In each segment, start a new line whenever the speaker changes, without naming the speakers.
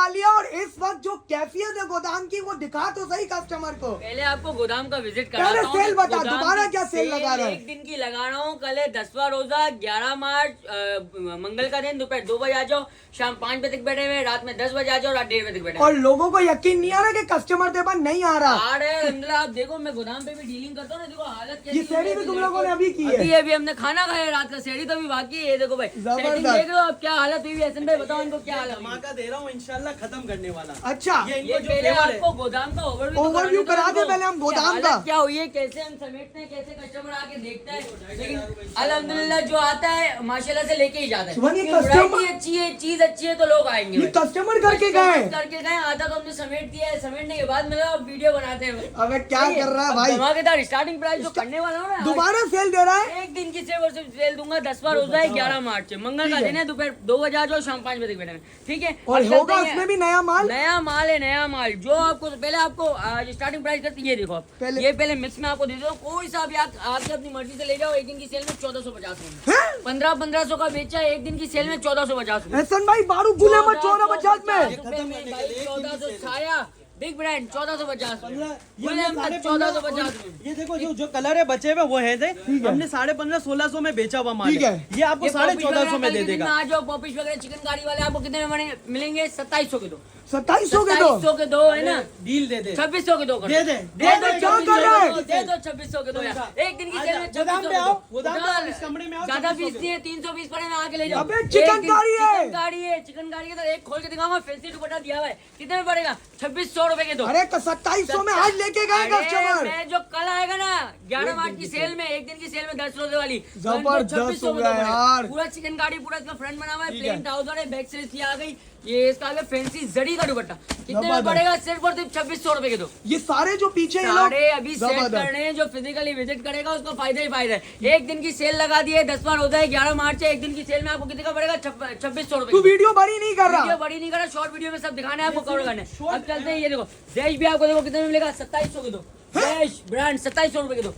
लिया और इस वक्त जो कैफियत है गोदाम की वो दिखा तो सही कस्टमर को।
पहले आपको गोदाम का विजिट
पहले
कराता हूँ।
सेल बता,
गोदाम
दोबारा
की
क्या सेल लगा रहा है?
एक दिन की लगा रहा हूँ। कल है 10वां रोजा, 11 मार्च मंगल का दिन, दोपहर 2 बजे आ जाओ, शाम 5 बजे तक बैठे हुए, रात में 10 बजे आ जाओ, रात 1:30 बजे तक बैठे।
और लोगों को यकीन नहीं आ रहा कि कस्टमर तेरे पास नहीं आ रहा।
आ रहे हैं आप देखो, मैं गोदाम पे भी डीलिंग करता हूँ ना, देखो हालत कैसी
ये सेड़ी भी तुम लोगों ने अभी की है।
अभी हमने खाना खाया रात का, सेड़ी तो अभी बाकी है। देखो भाई
जबरदस्त।
सेटिंग देख रहे हो आप, क्या हालत हुई है। हसन भाई बताओ इनको क्या हालत हुई?
धमाका दे रहा हूँ इंशाल्लाह, खत्म करने वाला।
अच्छा
ये
ये
इनको जो
पहले
फ्लेवर है,
आपको गोदाम का
ओवरव्यू करा दे पहले हम गोदाम का।
क्या हुई है, कैसे हम समेटते हैं, कैसे कस्टमर आके देखता है। लेकिन अल्हम्दुलिल्लाह जो आता है माशाल्लाह से लेके ही जाता है।
सुभान, ये
क्योंकि
customer-
वैरायटी अच्छी है, चीज अच्छी है तो लोग आएंगे।
ये कस्टमर करके गए।
करके गए, आधा तो हमने समेट दिया है। समेटने के बाद मेरा वीडियो बनाते हैं।
अबे क्या कर रहा है भाई?
धमाकेदार स्टार्टिंग प्राइस जो करने वाला हूँ ना,
दोबारा सेल दे रहा है।
एक दिन की सेल दूंगा। 10वां रोजा है, 11 मार्च है, मंगल का दिन है, दोपहर 2 बजे आ जाओ, शाम 5 बजे तक बैठे। ठीक है,
और
अब चलते
होगा
हैं।
उसमें भी नया माल।
नया माल है, नया माल जो आपको पहले आपको स्टार्टिंग प्राइस करती है। ये देखो आप,
पहले-
ये पहले मिक्स में आपको दे दो, कोई सा भी आपकी अपनी मर्जी से ले जाओ। एक दिन की सेल में 1450 में,
हैं?
1500 का बेचा है, एक दिन की सेल में 1450 में।
हसन भाई बारू गुले में 1450 में।
1400 छाया बिग ब्रांड 1450 में,
ये
गुले में 1450 में।
ये देखो जो कलर है बचे हुए वो है थे, हमने 1550-1600 में बेचा हुआ माल
ठीक है।
ये आपको 1450 में दे देगा।
आज पॉपिश वगैरह चिकन कारी वाले आपको कितने में मिलेंगे? 2700 के दो।
2700 के दो।
2700 के दो है ना,
डील दे दे
2600 के दो कर
दे दे।
दे दो,
क्या
2600
कर रहा है?
के दो, दे दो 2600 के दो यार। एक दिन की सेल में
गोदाम
2600
पे
के
आओ,
दो।
गोदाम पे आओ, इस कमरे में आओ,
ज्यादा
2600
पीस नहीं है, 300 पीस पड़े ना, आके ले जाओ।
अबे चिकन
एक दिन
कारी है।
चिकन कारी है, चिकन कारी के तो एक खोल के दिखाऊंगा, फैंसी दुपट्टा दिया हुआ है। कितने में पड़ेगा? 2600 रुपए के दो।
अरे 2700 में आज लेके गए
अरे,
कस्टमर।
मैं जो कल आएगा ना 11 मार्च की सेल में, एक दिन की सेल में 10 रोजे वाली, तो इनको
जबरदस्त
2600
हो
में
गया
दो पड़ेगा।
यार।
पूरा चिकन गाड़ी, पूरा इसका फ्रंट बना हुआ है,
ठीक है।
प्लेन ट्राउजर है, बैक से आ गई, ये इसका आगे फैंसी जड़ी का दुपट्टा। कितने में
जबरदस्त।
पड़ेगा? सिर्फ और सिर्फ 2600 रुपए के दो।
ये सारे जो पीछे ये लोग
सारे अभी सेल
जबरदस्त।
कर रहे हैं, जो फिजिकली विजिट करेगा उसको फायदा ही फायदा है। एक दिन की सेल लगा दी है, 10वां रोजा है, 11 मार्च है, एक दिन की सेल में आपको कितने का पड़ेगा? 2600
तू
रुपए।
वीडियो बड़ी नहीं कर
वीडियो
रहा।
बड़ी नहीं करा, शॉर्ट वीडियो में सब दिखाना है आपको, कवर करना है। अब चलते हैं, ये देखो जैश भी आपको देखो कितने में मिलेगा? 2700 के दो। जैश ब्रांड 2700 रुपए के दो।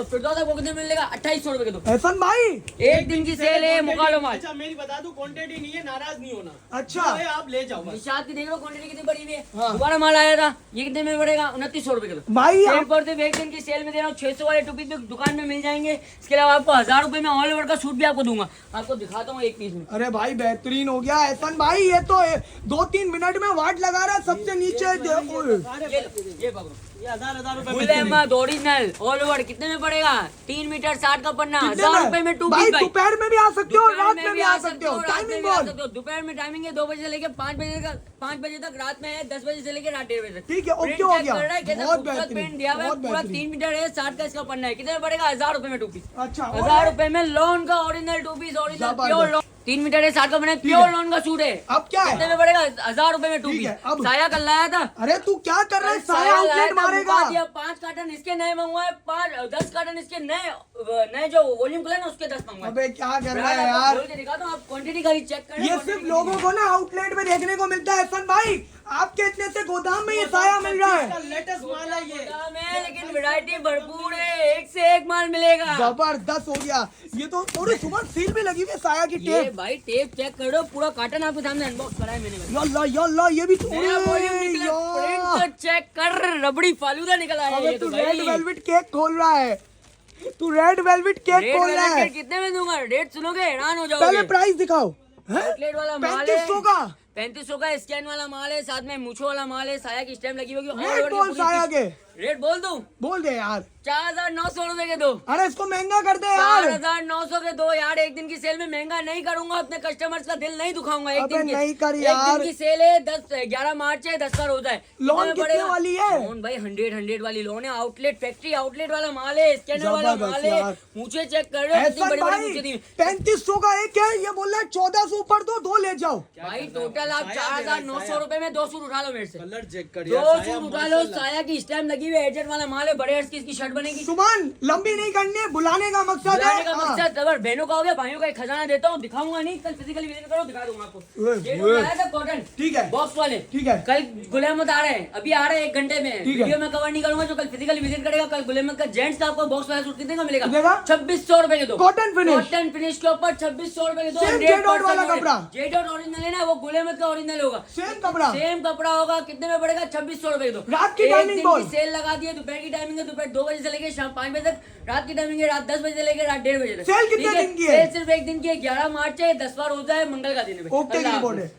फिरदौस आपको कितने में मिलेगा? 2800 रुपए के दो।
हसन भाई
एक दिन की सेल है, मुकालो माल।
अच्छा मेरी बता दूं, क्वांटिटी नहीं है, नाराज नहीं होना।
अच्छा।
जो है आप ले जाओ बस।
निशात की देख लो क्वांटिटी कितनी बड़ी हुई है।
हाँ।
दोबारा माल आया था, ये कितने में पड़ेगा? 2900 रुपए के दो।
भाई
सेल
आप-
पर सिर्फ एक दिन की सेल में दे रहा हूँ। 600 वाले टोपी भी दुकान में मिल जाएंगे। इसके अलावा आपको 1000 रुपए में ऑल ओवर का सूट भी आपको दूंगा। आपको दिखाता हूँ एक पीस में।
अरे भाई बेहतरीन हो गया एहसन भाई। ये तो 2-3 मिनट में वाट लगा रहा है सबसे नीचे। देखो
ये पकड़ो,
ये 1000 रुपए
full Ahmad original all over कितने में पड़ेगा? 3 मीटर 60 का पन्ना,
कितने
1000
में?
रुपए में टू
भाई
पीस। भाई
दोपहर में भी आ सकते हो,
दोपहर
रात में भी आ सकते हो।
रात में
टाइमिंग
भी आ
बोल।
सकते हो। दोपहर में टाइमिंग है 2 बजे से लेके 5 बजे तक, रात में है 10 बजे से लेके रात 1:30 बजे तक।
ठीक है, ओके
प्रिंट
हो
चेक
गया।
कर रहा है, कैसा
बहुत
खूबसूरत
बेहतरीन,
प्रिंट दिया हुआ है,
बहुत
पूरा
बेहतरीन।
3 मीटर है, 60 का इसका पन्ना है। कितने में पड़ेगा? 1000 रुपए में टू पीस।
अच्छा
1000 रुपए में लॉन का ओरिजिनल टू पीस, ओरिजिनल
जबरदस्त।
Pure lawn. 3 मीटर है, 60 का बना, प्योर लॉन का सूट है।
अब क्या
कितने
है?
में पड़ेगा? 1000 रुपए में टू
ठीक
पीस।
है, अब-
साया कल लाया था,
अरे तू क्या कर रहा है? साया आउटलेट मारेगा।
5 कार्टन इसके नए मंगवाए, 10 कार्टन इसके नए जो वॉल्यूम खुला ना उसके 10 मंगवाए।
अबे क्या कर रहा है
आपको
यार?
खोल के दिखाता हूं, आप क्वांटिटी का ही चेक करें।
ये
quantity
सिर्फ
की
लोगों को ना आउटलेट में देखने को मिलता है एहसन भाई। आपके इतने से गोदाम में ये साया मिल रहा है।
लेटेस्ट माल है ये।
दाम है, लेकिन वैरायटी भरपूर है, एक से एक माल मिलेगा।
जबरदस्त हो गया। ये तो थोड़ी सुबह सील भी लगी हुई है साया की
ये
टेप।
भाई टेप चेक करो, पूरा कार्टन आपके सामने अनबॉक्स करा है मैंने।
यल्ला यल्ला ये भी
नया वॉल्यूम निकला, प्रिंट तो चेक कर, रबड़ी फालूदा निकला है
अबे
ये
तू
तो
रेड
भाई।
वेलवेट केक खोल रहा है। तू रेड वेलवेट केक
रेट
खोल रहा है।
कितने में दूंगा? रेट सुनोगे हैरान हो
पहले
जाओगे।
प्राइस दिखाओ।
आउटलेट वाला माल है
3500 का
3500 का स्कैन वाला माल है, साथ में मूछो वाला माल है, साया की स्टैम्प लगी होगी।
रेट बोल साया के।
रेट बोल दूं?
बोल दे यार।
4900 रुपए के दो।
अरे इसको महंगा कर दे यार।
4900 के दो यार। एक दिन की सेल में महंगा नहीं करूंगा, अपने कस्टमर्स का दिल नहीं दुखाऊंगा। एक
अबे
दिन की
नहीं कर
एक
यार।
दिन की सेल है, 11 मार्च है, 10 का रोजा है।
लोन
में
कितने
पड़ेगा?
वाली है?
लोन भाई 100 वाली लोन है। आउटलेट फैक्ट्री आउटलेट वाला माल है, स्कैनर वाला
जबरदस्त
माल है।
यार।
मुझे चेक कर रहे हो कितनी
एहसन
बड़ी बड़ी
भाई
मुझे दी।
3500 का एक है। ये बोल रहा है 1400 ऊपर दो ले जाओ।
भाई टोटल आप 4900 रुपए में 2 सूट उठा लो मेरे से।
कलर चेक कर
2 सूट उठा लो, साया की स्टैम्प लगी हुई है, एजेंट वाला माल है, बड़े हर्ष की इसकी शर्ट बनेगी।
सुमन लंबी नहीं करनी है, बुलाने का मकसद है।
बुलाने का
हाँ।
मकसद अगर बहनों का हो गया, भाइयों का एक खजाना देता हूँ, दिखाऊंगा नहीं, कल फिजिकली विजिट करो, दिखा दूंगा आपको। ये जो लाया था कॉटन,
ठीक है
बॉक्स वाले,
ठीक है।
कल गुलेमत आ रहे हैं, अभी आ रहे हैं 1 घंटे में।
ठीक है।
वीडियो में कवर नहीं करूंगा, जो कल फिजिकली विजिट करेगा, कल गुलेमत का जेंट्स का आपको बॉक्स वाला सूट कितने का मिलेगा?
कितने का?
2600 रुपए के दो।
Cotton finish.
कॉटन फिनिश के ऊपर 2600 रुपए के दो।
Same J-Dot वाला कपड़ा।
J-Dot ओरिजिनल है ना, वो गुलेमत सूरत का ओरिजिनल होगा।
सेम कपड़ा।
सेम कपड़ा होगा, कितने में पड़ेगा? 2600 रुपए दो।
रात की
एक
टाइमिंग
दिन
बोल।
की सेल लगा दी है, दोपहर की टाइमिंग है, दोपहर 2 बजे से लेकर शाम 5 बजे तक। रात की टाइमिंग है रात 10 बजे से लेकर रात 1:30 बजे तक।
सेल कितने
ठीक है?
दिन की है?
सेल सिर्फ एक दिन की है, 11 मार्च है, 10वां रोजा है, मंगल का दिन है।
ओके की रिपोर्ट है।